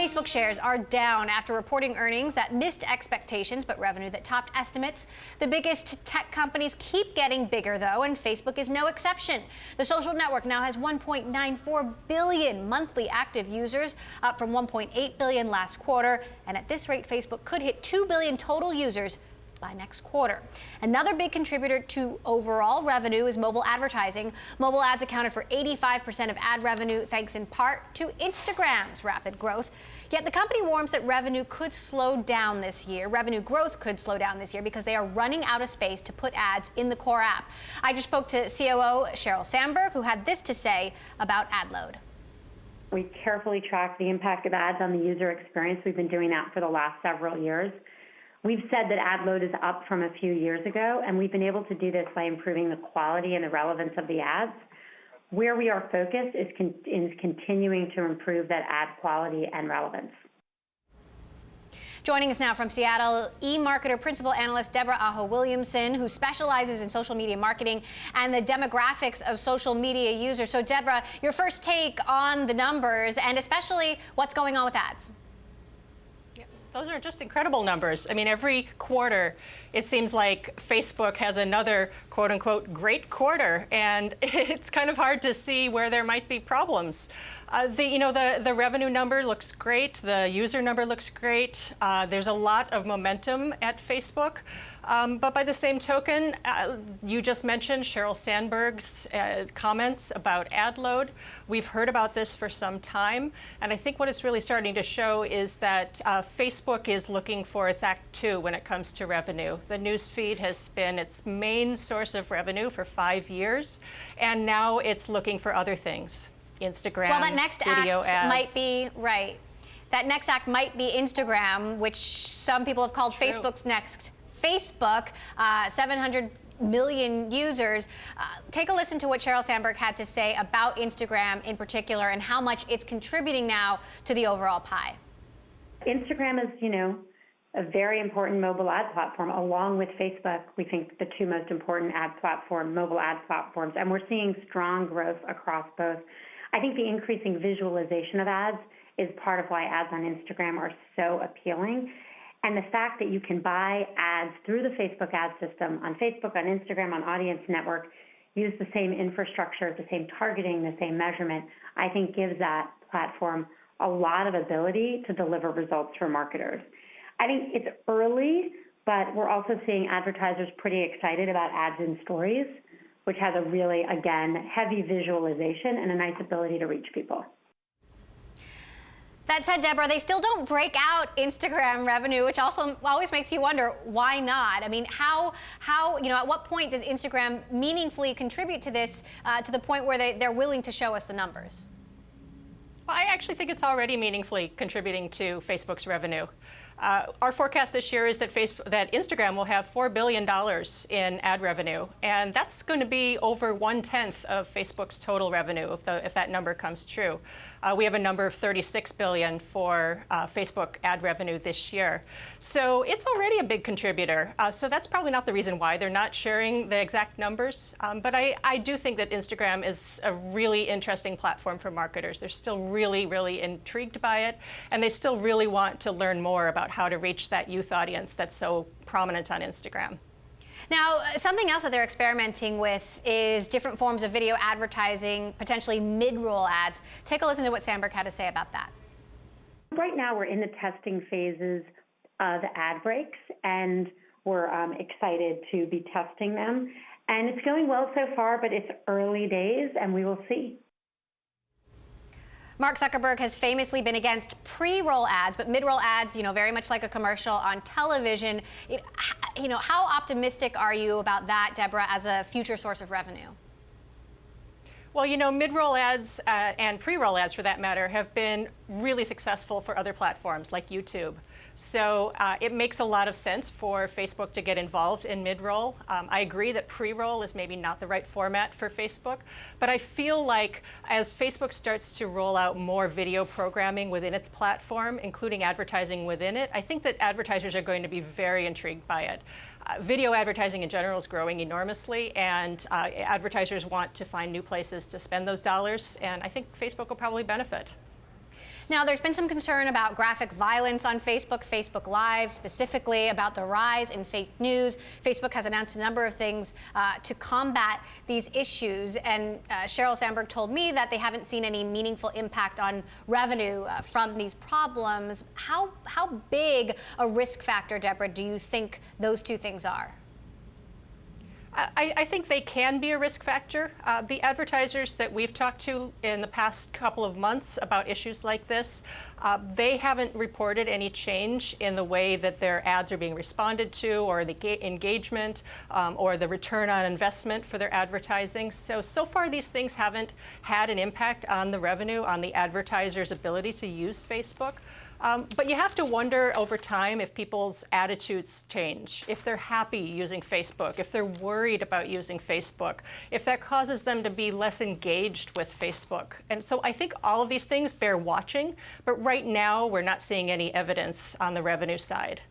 Facebook shares are down after reporting earnings that missed expectations, but revenue that topped estimates. The biggest tech companies keep getting bigger, though, and Facebook is no exception. The social network now has 1.94 billion monthly active users, up from 1.8 billion last quarter. And at this rate, Facebook could hit 2 billion total users by next quarter. Another big contributor to overall revenue is mobile advertising. Mobile ads accounted for 85% of ad revenue, thanks in part to Instagram's rapid growth. Yet the company warns that revenue could slow down this year. Revenue growth could slow down this year because they are running out of space to put ads in the core app. I just spoke to COO Sheryl Sandberg, who had this to say about ad load. We carefully track the impact of ads on the user experience. We've been doing that for the last several years. We've said that ad load is up from a few years ago, and we've been able to do this by improving the quality and the relevance of the ads. Where we are focused is continuing to improve that ad quality and relevance. Joining us now from Seattle, eMarketer Principal Analyst Debra Aho-Williamson, who specializes in social media marketing and the demographics of social media users. So, Debra, your first take on the numbers and especially what's going on with ads. Those are just incredible numbers. I mean, every quarter, it seems like Facebook has another quote unquote great quarter, and it's kind of hard to see where there might be problems. The revenue number looks great. The user number looks great. There's a lot of momentum at Facebook. But by the same token, you just mentioned Sheryl Sandberg's comments about ad load. We've heard about this for some time, and I think what it's really starting to show is that Facebook is looking for its Act 2 when it comes to revenue. The news feed has been its main source of revenue for 5 years, and now it's looking for other things. Instagram, well, that next video act ads. might be, right. That next act might be Instagram, which some people have called True. Facebook's next Facebook, 700 million users. Take a listen to what Sheryl Sandberg had to say about Instagram in particular and how much it's contributing now to the overall pie. Instagram is, a very important mobile ad platform. Along with Facebook, we think the two most important mobile ad platforms, and we're seeing strong growth across both. I think the increasing visualization of ads is part of why ads on Instagram are so appealing. And the fact that you can buy ads through the Facebook ad system on Facebook, on Instagram, on Audience Network, use the same infrastructure, the same targeting, the same measurement, I think gives that platform a lot of ability to deliver results for marketers. I think it's early, but we're also seeing advertisers pretty excited about ads in stories, which has a really, again, heavy visualization and a nice ability to reach people. That said, Debra, they still don't break out Instagram revenue, which also always makes you wonder, why not? I mean, how at what point does Instagram meaningfully contribute to this, to the point where they're willing to show us the numbers? Well, I actually think it's already meaningfully contributing to Facebook's revenue. Our forecast this year is that Instagram will have $4 billion in ad revenue, and that's going to be over 1/10 of Facebook's total revenue if that number comes true. We have a number of $36 billion for Facebook ad revenue this year. So it's already a big contributor. So that's probably not the reason why they're not sharing the exact numbers. But I do think that Instagram is a really interesting platform for marketers. They're still really, really intrigued by it, and they still really want to learn more about how to reach that youth audience that's so prominent on Instagram. Now, something else that they're experimenting with is different forms of video advertising, potentially mid-roll ads. Take a listen to what Sandberg had to say about that. Right now, we're in the testing phases of ad breaks, and we're excited to be testing them. And it's going well so far, but it's early days, and we will see. Mark Zuckerberg has famously been against pre-roll ads, but mid-roll ads, very much like a commercial on television. How optimistic are you about that, Debra, as a future source of revenue? Well, mid-roll ads and pre-roll ads, for that matter, have been really successful for other platforms like YouTube. So it makes a lot of sense for Facebook to get involved in mid-roll. I agree that pre-roll is maybe not the right format for Facebook, but I feel like as Facebook starts to roll out more video programming within its platform, including advertising within it, I think that advertisers are going to be very intrigued by it. Video advertising in general is growing enormously, and advertisers want to find new places to spend those dollars, and I think Facebook will probably benefit. Now, there's been some concern about graphic violence on Facebook, Facebook Live, specifically about the rise in fake news. Facebook has announced a number of things to combat these issues. And Sheryl Sandberg told me that they haven't seen any meaningful impact on revenue from these problems. How big a risk factor, Deborah, do you think those two things are? I think they can be a risk factor. The advertisers that we've talked to in the past couple of months about issues like this, they haven't reported any change in the way that their ads are being responded to, or the engagement, or the return on investment for their advertising. So far these things haven't had an impact on the revenue, on the advertisers' ability to use Facebook. But you have to wonder over time if people's attitudes change, if they're happy using Facebook, if they're worried about using Facebook, if that causes them to be less engaged with Facebook. And so I think all of these things bear watching, but right now we're not seeing any evidence on the revenue side.